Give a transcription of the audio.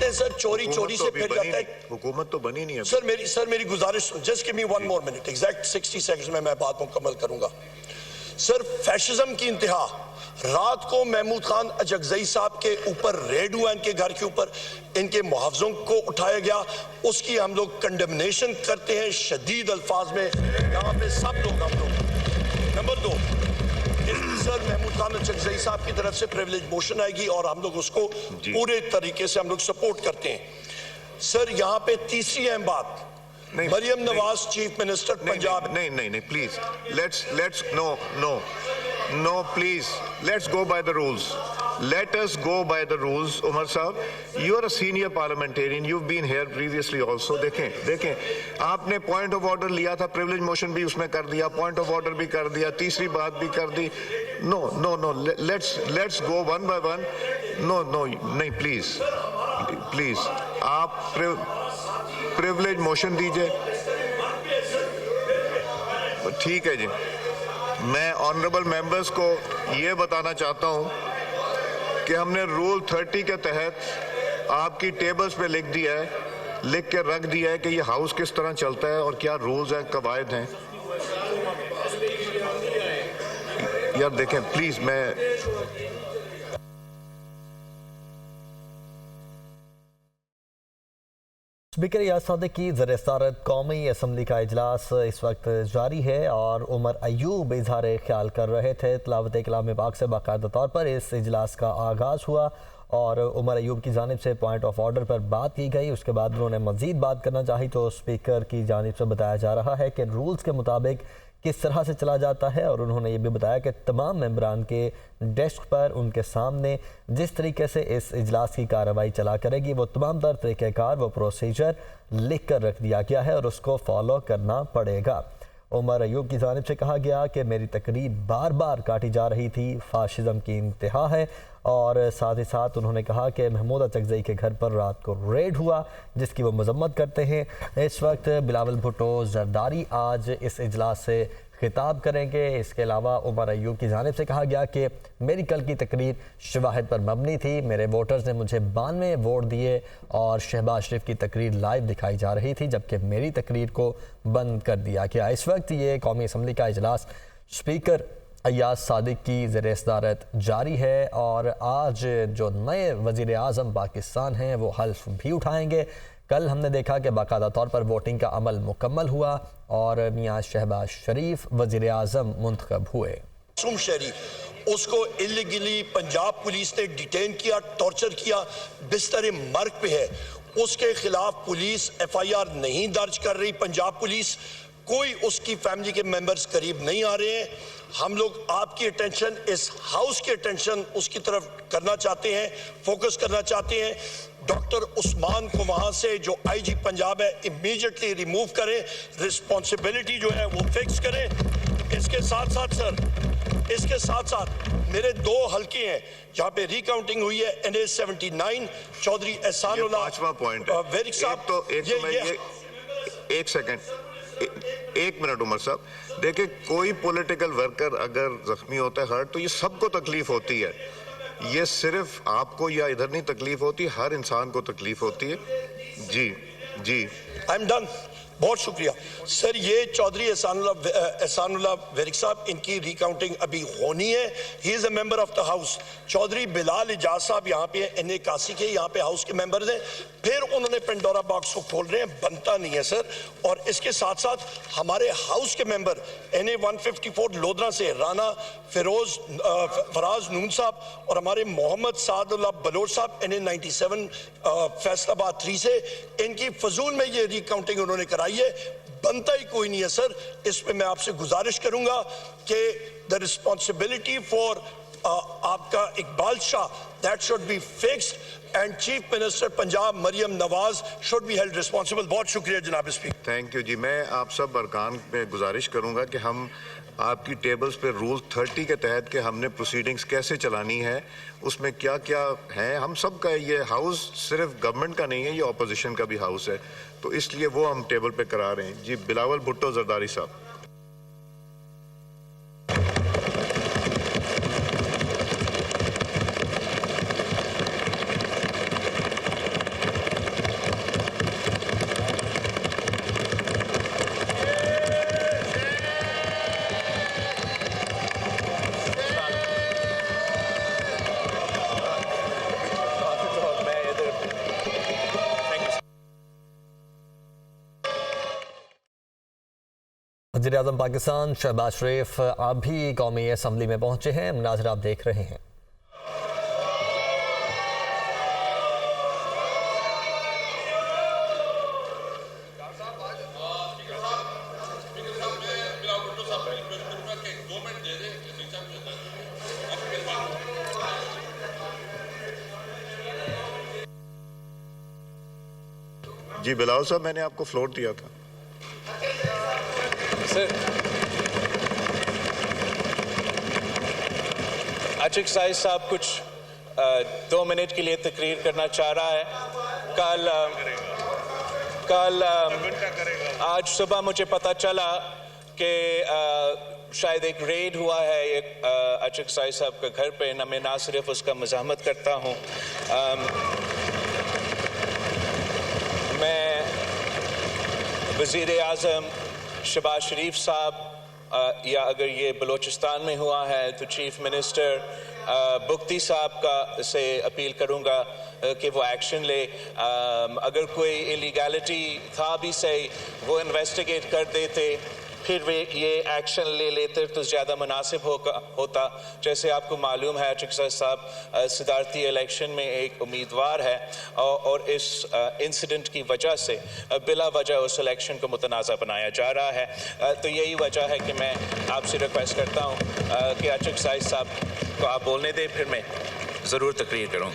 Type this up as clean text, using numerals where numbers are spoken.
देखते हैं सर, चोरी चोरी से फिर जाता है। हुकूमत तो बनी नहीं है सर मेरी गुजारिश, just give me 1 more minute, exact 60 seconds में मैं बात मुकम्मल करूंगा। सर फैशिज्म की इंतहा, रात को महमूद खान अजगजई साहब के ऊपर रेड हुआ, इनके घर के ऊपर, इनके मुहावजों को उठाया गया, उसकी हम लोग कंडेमनेशन करते हैं शदीद अल्फाज में यहाँ पे सब लोग, हम लोग। नंबर 2, सर महमूद खान अजगजई साहब की तरफ से प्रिविलेज मोशन आएगी और हम लोग उसको पूरे तरीके से हम लोग सपोर्ट करते हैं। सर यहाँ पे तीसरी अहम बात, मरियम नवाज चीफ मिनिस्टर पंजाब। नहीं please, let's no please, let's go by the rules, let us go by the rules। Umar साहब, you are a senior parliamentarian, you've been here previously also। देखें आपने पॉइंट ऑफ ऑर्डर लिया था, प्रिविलेज मोशन भी उसमें कर दिया, पॉइंट ऑफ ऑर्डर भी कर दिया, तीसरी बात भी कर दी। No let's go one by one. No नहीं, प्लीज आप प्रिविलेज मोशन दीजिए। ठीक है जी, मैं ऑनरेबल मेंबर्स को ये बताना चाहता हूं कि हमने रूल 30 के तहत आपकी टेबल्स पे लिख के रख दिया है कि ये हाउस किस तरह चलता है और क्या रूल्स हैं, कवायद हैं। यार देखें प्लीज, मैं स्पीकर अय्याज सादिक की ज़र-ए-सदारत कौमी असम्बली का इजलास इस वक्त जारी है और उमर अयूब इजहार ख्याल कर रहे थे। तिलावत कलाम पाक से बाकायदा तौर पर इस इजलास का आगाज़ हुआ और उमर अयूब की जानिब से पॉइंट ऑफ ऑर्डर पर बात की गई। उसके बाद उन्होंने मज़ीद बात करना चाही तो स्पीकर की जानिब से बताया जा रहा है कि रूल्स के मुताबिक किस तरह से चला जाता है और उन्होंने ये भी बताया कि तमाम मेंबरान के डेस्क पर उनके सामने जिस तरीके से इस इजलास की कार्रवाई चला करेगी वो तमाम तर तरीक़ेकार वो प्रोसीजर लिख कर रख दिया गया है और उसको फॉलो करना पड़ेगा। उमर अयूब की जानिब से कहा गया कि मेरी तकरीर बार बार काटी जा रही थी, फाशिज़म की इंतहा है। और साथ ही साथ उन्होंने कहा कि महमूद अचगजई के घर पर रात को रेड हुआ जिसकी वो मजम्मत करते हैं। इस वक्त बिलावल भुट्टो जरदारी आज इस इजलास से खिताब करेंगे। इसके अलावा उमर अयूब की जानिब से कहा गया कि मेरी कल की तकरीर शवाहिद पर मबनी थी, मेरे वोटर्स ने मुझे 92 वोट दिए और शहबाज शरीफ की तकरीर लाइव दिखाई जा रही थी जबकि मेरी तकरीर को बंद कर दिया गया। इस वक्त ये कौमी असम्बली का इजलास स्पीकर अय्याज सादिक की ज़र-ए-सदारत जारी है और आज जो नए वज़ीर आज़म पाकिस्तान हैं वो हल्फ भी उठाएंगे। कल हमने देखा कि बाकायदा तौर पर वोटिंग का अमल मुकम्मल हुआ और मियाँ शहबाज शरीफ वज़ीर आज़म मुंतखब हुए। मासूम शहरी, उसको इलीगली पंजाब पुलिस ने डिटेन किया, टॉर्चर किया, बिस्तर मर्ग पे है, उसके खिलाफ पुलिस FIR नहीं दर्ज कर रही। पंजाब पुलिस, कोई उसकी फैमिली के मेंबर्स करीब नहीं आ रहे हैं। हम लोग आपकी अटेंशन, इस हाउस की अटेंशन उसकी तरफ करना चाहते हैं, फोकस करना चाहते हैं। डॉक्टर उस्मान को वहां से जो IG पंजाब है इमीडिएटली रिमूव करें, रिस्पॉन्सिबिलिटी जो है वो फिक्स करें। इसके साथ साथ मेरे 2 हल्के हैं जहाँ पे रिकाउंटिंग हुई है, NA 79 चौधरी एहसानुल्लाह। 5वां पॉइंट वेरिक साहब तो एक सेकंड, 1 मिनट उमर साहब, देखिए कोई पॉलिटिकल वर्कर अगर जख्मी होता है, हर्ट, तो ये सबको तकलीफ होती है। ये सिर्फ आपको या इधर नहीं तकलीफ होती, हर इंसान को तकलीफ होती है। जी आई एम डन, बहुत शुक्रिया सर। ये चौधरी एहसानुल्लाह वेरिक साहब, इनकी रिकाउंटिंग अभी होनी है। He is a member of the house. Chaudhry Bilal Ijaz साहब यहाँ पे NA 81 के यहाँ पे हाउस के मेंबर हैं। फिर उन्होंने पेंडोरा बॉक्स को खोल रहे हैं, बनता नहीं है सर। और इसके साथ साथ हमारे हाउस के मेंबर NA 154 लोधरा से राना फराज नून साहब और हमारे मोहम्मद सादुल्लाह बलोच साहब NA 97 फैसलाबाद 3 से, इनकी फजूल में ये रिकाउंटिंग उन्होंने कराई है, बनता ही कोई नहीं है सर। इस पे मैं आपसे गुजारिश करूंगा कि द रिस्पॉन्सिबिलिटी फॉर आपका Iqbal Shah, that should be fixed and chief minister Punjab Maryam Nawaz should be held responsible. बहुत शुक्रिया जनाब स्पीकर। थैंक यू जी। मैं आप सब अरकान में गुजारिश करूंगा कि हम आपकी टेबल्स पे रूल 30 के तहत के हमने प्रोसीडिंग्स कैसे चलानी है, उसमें क्या क्या है, हम सब का, ये हाउस सिर्फ गवर्नमेंट का नहीं है, ये ऑपोजिशन का भी हाउस है, तो इसलिए वो हम टेबल पे करा रहे हैं। जी बिलावल भुट्टो जरदारी साहब। वज़ीर-ए-आज़म पाकिस्तान शहबाज शरीफ अभी कौमी असम्बली में पहुंचे हैं। मुनाज़रा आप देख रहे हैं। जी बिलाल साहब, मैंने आपको फ्लोर दिया था। सर, आशिक साइद साहब कुछ 2 मिनट के लिए तकरीर करना चाह रहा है। आज सुबह मुझे पता चला कि शायद एक रेड हुआ है एक आशिक साइद साहब के घर पे। मैं ना सिर्फ उसका मज़ाहमत करता हूँ, मैं वज़ीर-ए-आज़म शहबाज शरीफ साहब या अगर ये बलूचिस्तान में हुआ है तो चीफ मिनिस्टर बुख्ती साहब का से अपील करूँगा कि वो एक्शन ले। अगर कोई इलीगैलिटी था भी सही, वो इन्वेस्टिगेट कर देते, फिर वे ये एक्शन ले लेते तो ज़्यादा मुनासिब होता। जैसे आपको मालूम है आशिक साहब सदारती इलेक्शन में एक उम्मीदवार है और इस इंसिडेंट की वजह से बिला वजह उस इलेक्शन को मुतनाज़ा बनाया जा रहा है। तो यही वजह है कि मैं आपसे रिक्वेस्ट करता हूँ कि आशिक साहब को आप बोलने दें, फिर मैं ज़रूर तकरीर करूँगा।